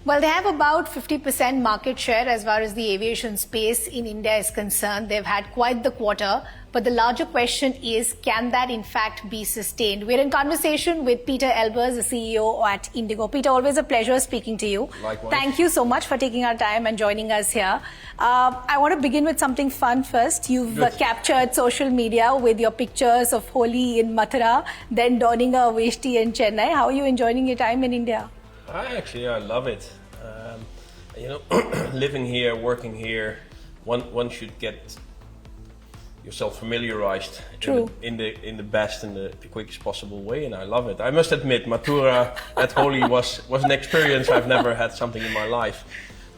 Well, they have about 50% market share as far as the aviation space in India is concerned. They've had quite the quarter. But the larger question is, can that in fact be sustained? We're in conversation with Pieter Elbers, the CEO at Indigo. Peter, always a pleasure speaking to you. Likewise. Thank you so much for taking our time and joining us here. I want to begin with something fun first. You've captured social media with your pictures of Holi in Mathura, then donning a veshti in Chennai. How are you enjoying your time in India? I love it. Living here, working here, one should get yourself familiarized in the best and the quickest possible way, and I love it. I must admit, Mathura at Holi was an experience. I've never had something in my life,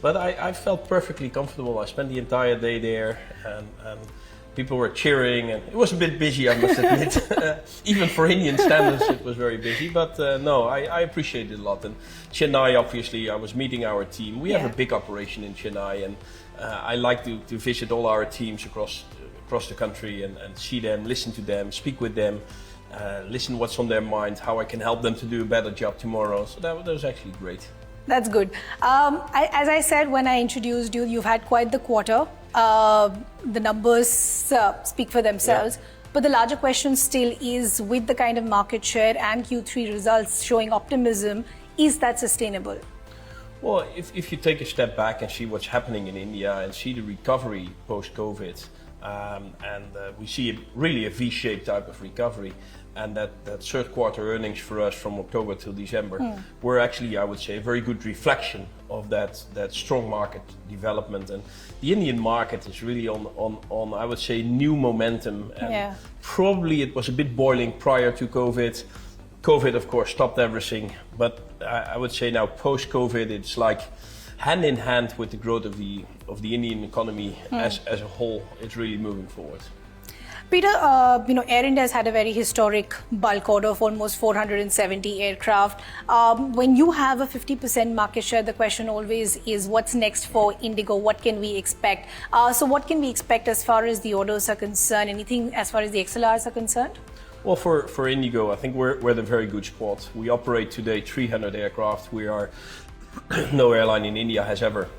but I felt perfectly comfortable. I spent the entire day there, and people were cheering, and it was a bit busy, I must admit. Even for Indian standards, it was very busy, but I appreciate it a lot. And Chennai, obviously, I was meeting our team. We have a big operation in Chennai, and I like to visit all our teams across the country and see them, listen to them, speak with them, listen what's on their mind, how I can help them to do a better job tomorrow. So that was actually great. That's good. As I said when I introduced you, you've had quite the quarter. The numbers speak for themselves. But the larger question still is, with the kind of market share and Q3 results showing optimism, is that sustainable? Well, if you take a step back and see what's happening in India and see the recovery post-COVID, we see really a V-shaped type of recovery, and that third quarter earnings for us from October till December were actually, I would say, a very good reflection of that strong market development. And the Indian market is really on I would say, new momentum, and probably it was a bit boiling prior to COVID. COVID, of course, stopped everything, but I would say now post-COVID, it's like hand in hand with the growth of the Indian economy as a whole. It's really moving forward. Peter, Air India has had a very historic bulk order of almost 470 aircraft. When you have a 50% market share, the question always is, what's next for Indigo? What can we expect? So what can we expect as far as the orders are concerned? Anything as far as the XLRs are concerned? Well, for Indigo, I think we're at a very good spot. We operate today 300 aircraft. We are no airline in India has ever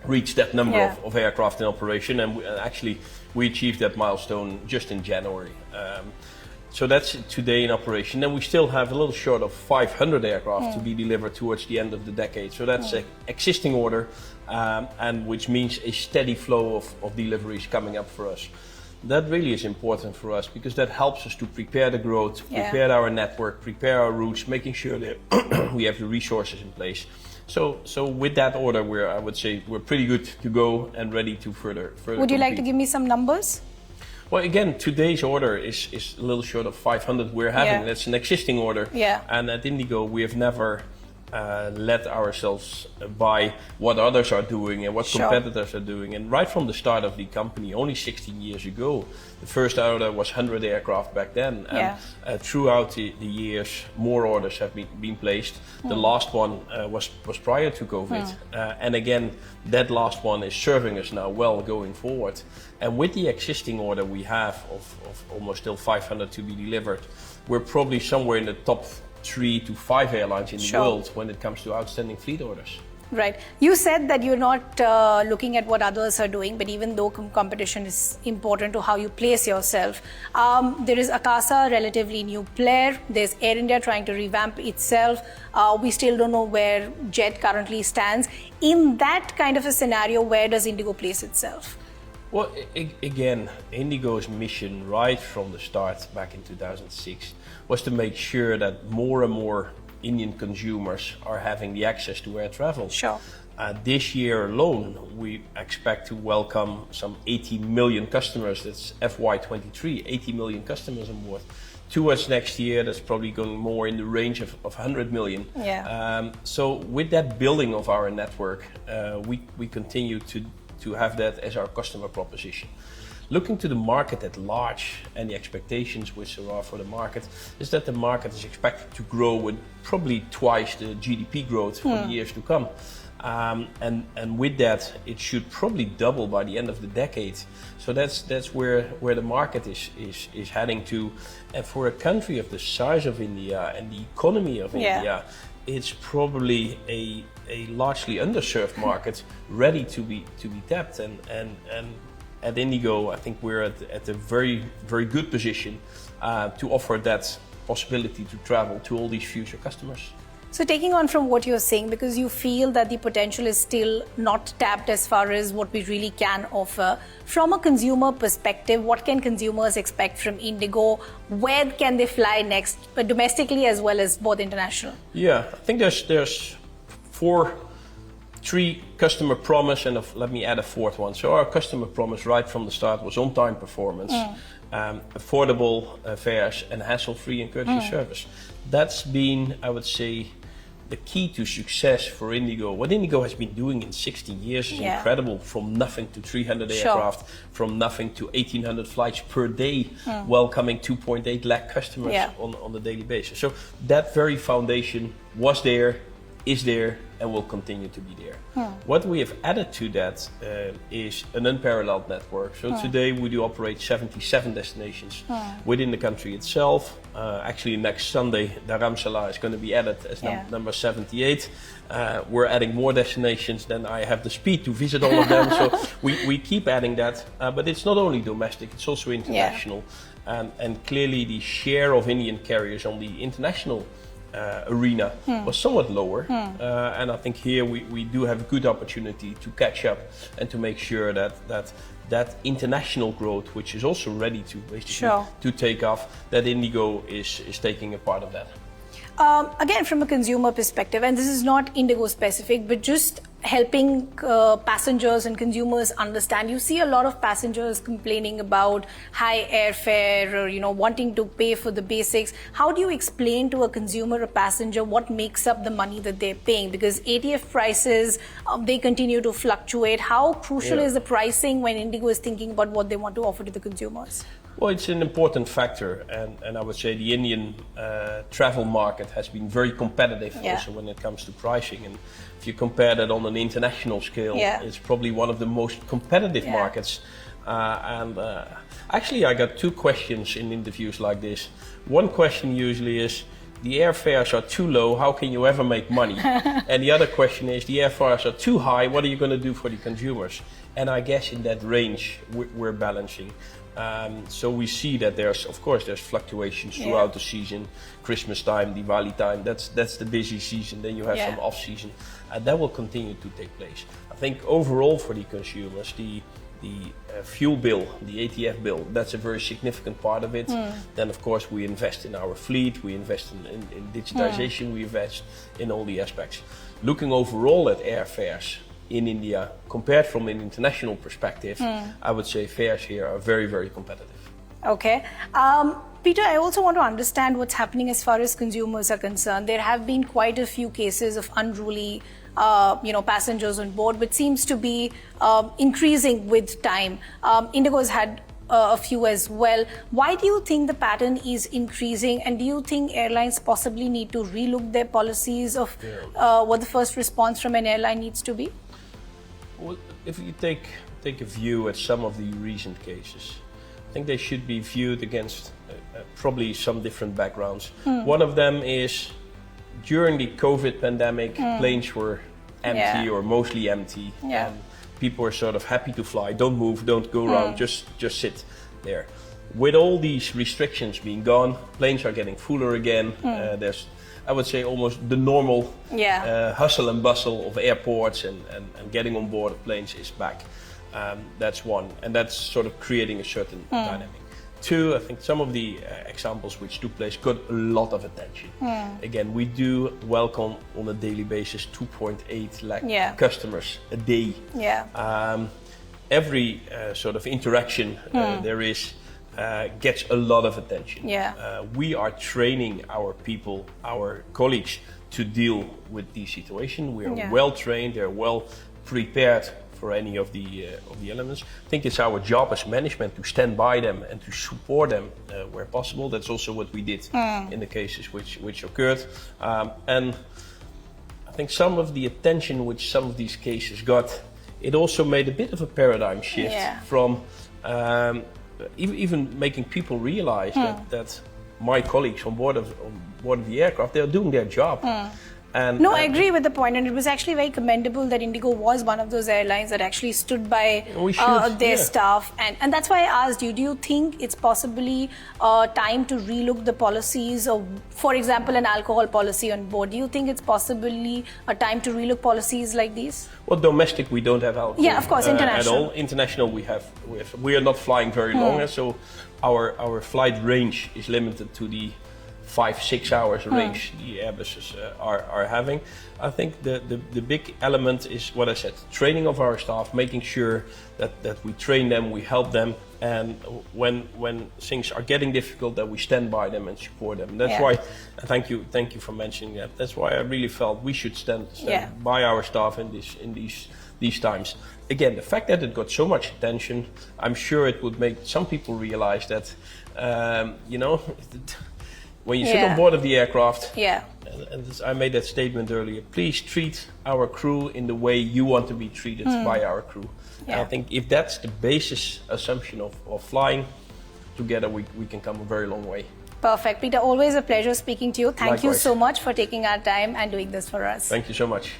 reached that number of aircraft in operation, and actually we achieved that milestone just in January. So that's today in operation, and we still have a little short of 500 aircraft to be delivered towards the end of the decade. So that's an existing order, and which means a steady flow of deliveries coming up for us. That really is important for us because that helps us to prepare the growth, prepare our network, prepare our routes, making sure that we have the resources in place. So with that order, I would say we're pretty good to go and ready to further. Would you like to give me some numbers? Well, again, today's order is a little short of 500 we're having. That's an existing order. And at Indigo, we have never let ourselves by what others are doing and what competitors are doing. And right from the start of the company, only 16 years ago, the first order was 100 aircraft back then. And throughout the years, more orders have been placed. The last one was prior to COVID. And again, that last one is serving us now well going forward. And with the existing order we have of almost still 500 to be delivered, we're probably somewhere in the top 3 to 5 airlines in the world when it comes to outstanding fleet orders. Right. You said that you're not looking at what others are doing, but even though competition is important to how you place yourself, there is Akasa, relatively new player. There's Air India trying to revamp itself. We still don't know where Jet currently stands. In that kind of a scenario, where does Indigo place itself? Well, again, Indigo's mission right from the start back in 2006 was to make sure that more and more Indian consumers are having the access to air travel. This year alone, we expect to welcome some 80 million customers. That's FY23, 80 million customers on board. Towards next year, that's probably going more in the range of 100 million. So with that building of our network, we continue to have that as our customer proposition. Looking to the market at large and the expectations which there are for the market is that the market is expected to grow with probably twice the GDP growth for the years to come. And with that, it should probably double by the end of the decade. So that's where the market is heading to. And for a country of the size of India and the economy of India, it's probably a largely underserved market ready to be tapped. And at Indigo, I think we're at a very, very good position to offer that possibility to travel to all these future customers. So taking on from what you're saying, because you feel that the potential is still not tapped as far as what we really can offer, from a consumer perspective, what can consumers expect from Indigo? Where can they fly next, but domestically as well as both international? Yeah, I think there's three customer promise, and let me add a fourth one. So our customer promise right from the start was on-time performance, affordable fares, and hassle-free and courteous service. That's been, I would say, the key to success for Indigo. What Indigo has been doing in 16 years is incredible. From nothing to 300 aircraft, from nothing to 1,800 flights per day, welcoming 2.8 lakh customers on a daily basis. So that very foundation was there, is there, and will continue to be there. What we have added to that is an unparalleled network. So today we do operate 77 destinations within the country itself. Actually next Sunday, Dharamsala is going to be added as number 78. We're adding more destinations than I have the speed to visit all of them. So we keep adding that, but it's not only domestic, it's also international. And clearly the share of Indian carriers on the international arena was somewhat lower, and I think here we do have a good opportunity to catch up and to make sure that international growth, which is also ready to basically to take off, that Indigo is taking a part of that. Again, from a consumer perspective, and this is not Indigo specific, but just helping passengers and consumers understand. You see a lot of passengers complaining about high airfare or, wanting to pay for the basics. How do you explain to a consumer or passenger what makes up the money that they're paying? Because ATF prices, they continue to fluctuate. How crucial is the pricing when Indigo is thinking about what they want to offer to the consumers? Well, it's an important factor, and I would say the Indian travel market has been very competitive also when it comes to pricing. And if you compare that on an international scale, it's probably one of the most competitive markets. Actually, I got two questions in interviews like this. One question usually is, the airfares are too low, how can you ever make money? And the other question is, the airfares are too high, what are you going to do for the consumers? And I guess in that range we're balancing. So we see that there's fluctuations throughout the season. Christmas time, Diwali time, that's the busy season. Then you have some off season, and that will continue to take place. I think overall for the consumers, the fuel bill, the ATF bill, that's a very significant part of it. Then of course we invest in our fleet, we invest in digitization, we invest in all the aspects. Looking overall at airfares in India, compared from an international perspective, I would say fares here are very, very competitive. Okay. Peter, I also want to understand what's happening as far as consumers are concerned. There have been quite a few cases of unruly passengers on board, which seems to be increasing with time. Indigo has had a few as well. Why do you think the pattern is increasing, and do you think airlines possibly need to relook their policies of what the first response from an airline needs to be? Well, if you take a view at some of the recent cases, I think they should be viewed against probably some different backgrounds. One of them is during the COVID pandemic, planes were empty or mostly empty. And people were sort of happy to fly. Don't move, don't go around, just sit there. With all these restrictions being gone, planes are getting fuller again. There's, I would say, almost the normal hustle and bustle of airports and getting on board of planes is back. That's one, and that's sort of creating a certain dynamic. Two, I think some of the examples which took place got a lot of attention. Again, we do welcome on a daily basis 2.8 lakh customers a day. Every sort of interaction there is gets a lot of attention. We are training our people, our colleagues, to deal with these situations. We are well trained, they're well prepared for any of the elements. I think it's our job as management to stand by them and to support them where possible. That's also what we did in the cases which occurred. And I think some of the attention which some of these cases got, it also made a bit of a paradigm shift from even making people realize that my colleagues on board of the aircraft, they're doing their job. No, I agree with the point, and it was actually very commendable that Indigo was one of those airlines that actually stood by their staff, and that's why I asked you, do you think it's possibly time to relook the policies, or for example an alcohol policy on board? Do you think it's possibly a time to relook policies like these? Well, domestic we don't have alcohol. Yeah, of course, international. At all. International we are not flying very long, so our flight range is limited to the 5-6 hours range the Airbuses are having. I think the big element is what I said, training of our staff, making sure that we train them, we help them, and when things are getting difficult, that we stand by them and support them. That's why, thank you for mentioning that. That's why I really felt we should stand by our staff in these times. Again, the fact that it got so much attention, I'm sure it would make some people realize that, when you sit on board of the aircraft, and I made that statement earlier, please treat our crew in the way you want to be treated by our crew. And I think if that's the basis assumption of flying, together we can come a very long way. Perfect. Peter, always a pleasure speaking to you. Thank Likewise. you so much for taking our time and doing this for us. Thank you so much.